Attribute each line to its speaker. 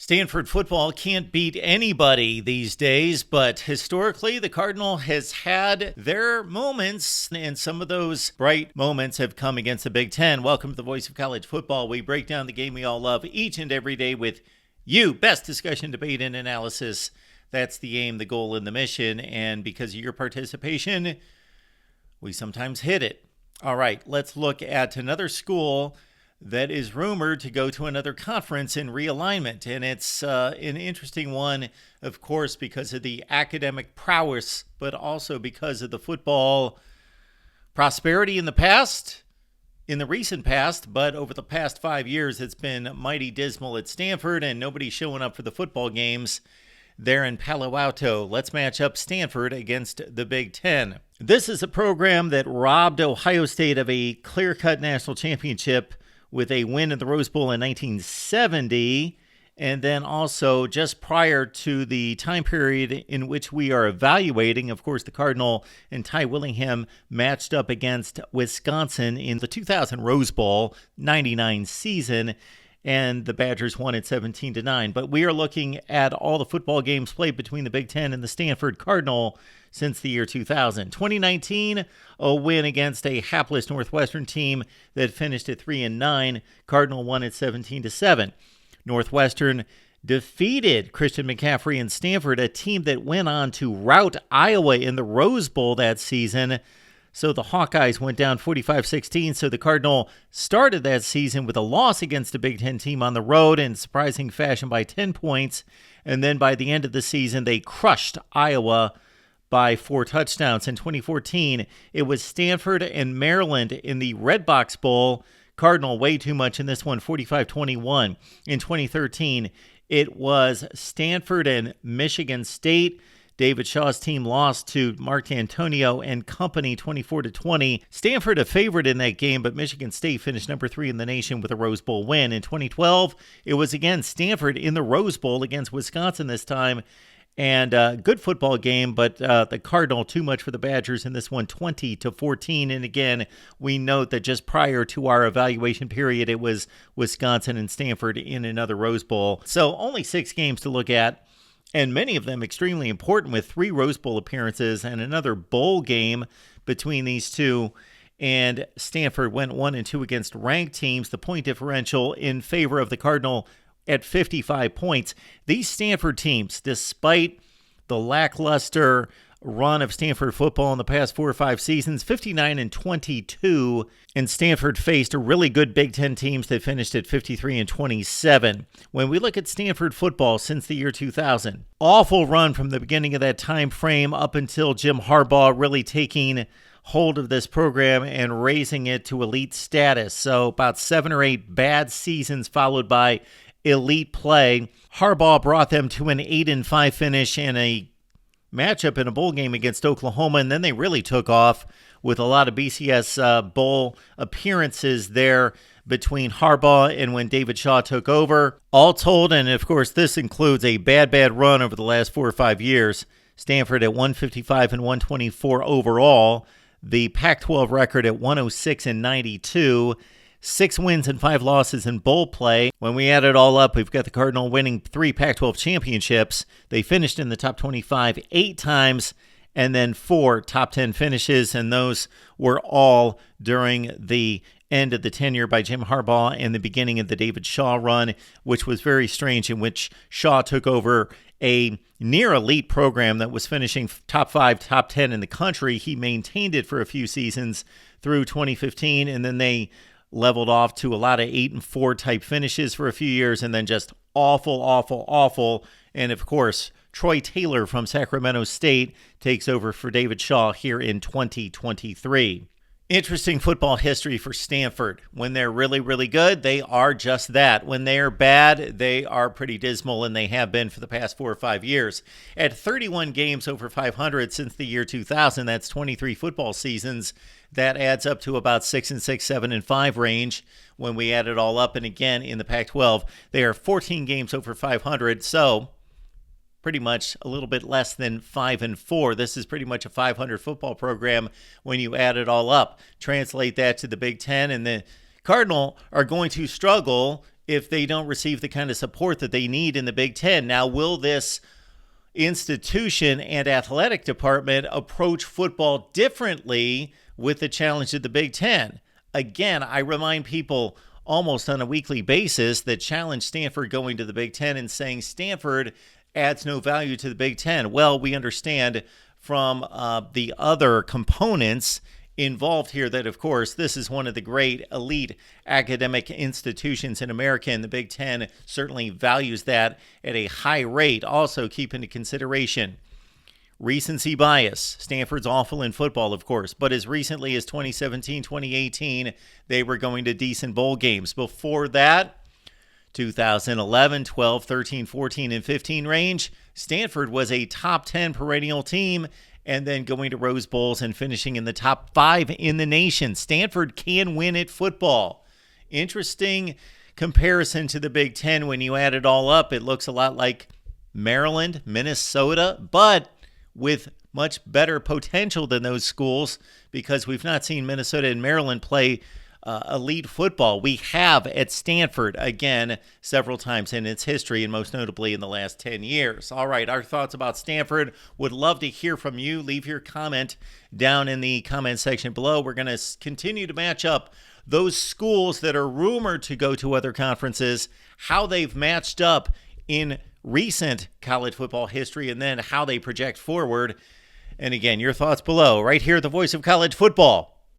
Speaker 1: Stanford football can't beat anybody these days, but historically, the Cardinal has had their moments, and some of those bright moments have come against the Big Ten. Welcome to the Voice of College Football. We break down the game we all love each and every day with you. Best discussion, debate, and analysis. That's the aim, the goal, and the mission. And because of your participation, we sometimes hit it. All right, let's look at another school that is rumored to go to another conference in realignment. And it's an interesting one, of course, because of the academic prowess, but also because of the football prosperity in the past, in the recent past. But over the past 5 years, it's been mighty dismal at Stanford, and nobody's showing up for the football games there in Palo Alto. Let's match up Stanford against the Big Ten. This is a program that robbed Ohio State of a clear-cut national championship with a win in the Rose Bowl in 1970, and then also just prior to the time period in which we are evaluating, of course, the Cardinal and Ty Willingham matched up against Wisconsin in the 2000 Rose Bowl 99 season, and the Badgers won it 17-9. But we are looking at all the football games played between the Big Ten and the Stanford Cardinal since the year 2000. 2019, a win against a hapless Northwestern team that finished at 3-9. Cardinal won at 17-7. Northwestern defeated Christian McCaffrey and Stanford, a team that went on to rout Iowa in the Rose Bowl that season. So the Hawkeyes went down 45-16. So the Cardinal started that season with a loss against a Big Ten team on the road in surprising fashion by 10 points. And then by the end of the season, they crushed Iowa by 4 touchdowns. In 2014, it was Stanford and Maryland in the Red Box Bowl. Cardinal way too much in this one, 45-21. In 2013, it was Stanford and Michigan State. David Shaw's team lost to Mark Antonio and company 24-20. Stanford a favorite in that game, but Michigan State finished number 3 in the nation with a Rose Bowl win. In 2012, it was again Stanford in the Rose Bowl against Wisconsin this time. And good football game, but the Cardinal too much for the Badgers in this one, 20-14. And again, we note that just prior to our evaluation period, it was Wisconsin and Stanford in another Rose Bowl. So only 6 games to look at, and many of them extremely important, with 3 Rose Bowl appearances and another bowl game between these two. And Stanford went 1-2 against ranked teams. The point differential in favor of the Cardinal at 55 points. These Stanford teams, despite the lackluster run of Stanford football in the past 4 or 5 seasons, 59-22, and Stanford faced really good Big Ten teams that finished at 53-27. When we look at Stanford football since the year 2000, awful run from the beginning of that time frame up until Jim Harbaugh really taking hold of this program and raising it to elite status. So about 7 or 8 bad seasons followed by elite play. Harbaugh brought them to an 8-5 finish and a matchup in a bowl game against Oklahoma, and then they really took off with a lot of BCS bowl appearances there between Harbaugh and when David Shaw took over. All told, and of course this includes a bad run over the last 4 or 5 years, Stanford at 155-124 overall, the Pac-12 record at 106-92, 6 wins and 5 losses in bowl play. When we add it all up, we've got the Cardinal winning 3 Pac-12 championships. They finished in the top 25 8 times, and then 4 top 10 finishes, and those were all during the end of the tenure by Jim Harbaugh and the beginning of the David Shaw run, which was very strange, in which Shaw took over a near elite program that was finishing top 5, top 10 in the country. He maintained it for a few seasons through 2015, and then they leveled off to a lot of 8-4 type finishes for a few years, and then just awful. And of course, Troy Taylor from Sacramento State takes over for David Shaw here in 2023. Interesting football history for Stanford. When they're really good, they are just that. When they are bad, they are pretty dismal, and they have been for the past 4 or 5 years. At 31 games over 500 since the year 2000, that's 23 football seasons. That adds up to about 6-6, 7-5 range when we add it all up. And again, in the Pac-12, they are 14 games over 500, so pretty much a little bit less than 5-4. This is pretty much a 500 football program when you add it all up. Translate that to the Big Ten, and the Cardinal are going to struggle if they don't receive the kind of support that they need in the Big Ten. Now, will this institution and athletic department approach football differently with the challenge of the Big Ten? Again, I remind people almost on a weekly basis that challenge Stanford going to the Big Ten and saying Stanford adds no value to the Big Ten. Well, we understand from the other components involved here that, of course, this is one of the great elite academic institutions in America, and the Big Ten certainly values that at a high rate. Also, keep into consideration recency bias. Stanford's awful in football, of course, but as recently as 2017, 2018, they were going to decent bowl games. Before that, 2011, 12, 13, 14, and 15 range, Stanford was a top 10 perennial team and then going to Rose Bowls and finishing in the top 5 in the nation. Stanford can win at football. Interesting comparison to the Big Ten. When you add it all up, it looks a lot like Maryland, Minnesota, but with much better potential than those schools because we've not seen Minnesota and Maryland play elite football. We have at Stanford, again, several times in its history, and most notably in the last 10 years. All right, our thoughts about Stanford. Would love to hear from you. Leave your comment down in the comment section below. We're going to continue to match up those schools that are rumored to go to other conferences, how they've matched up in recent college football history, and then how they project forward. And again, your thoughts below, right here at the Voice of College Football.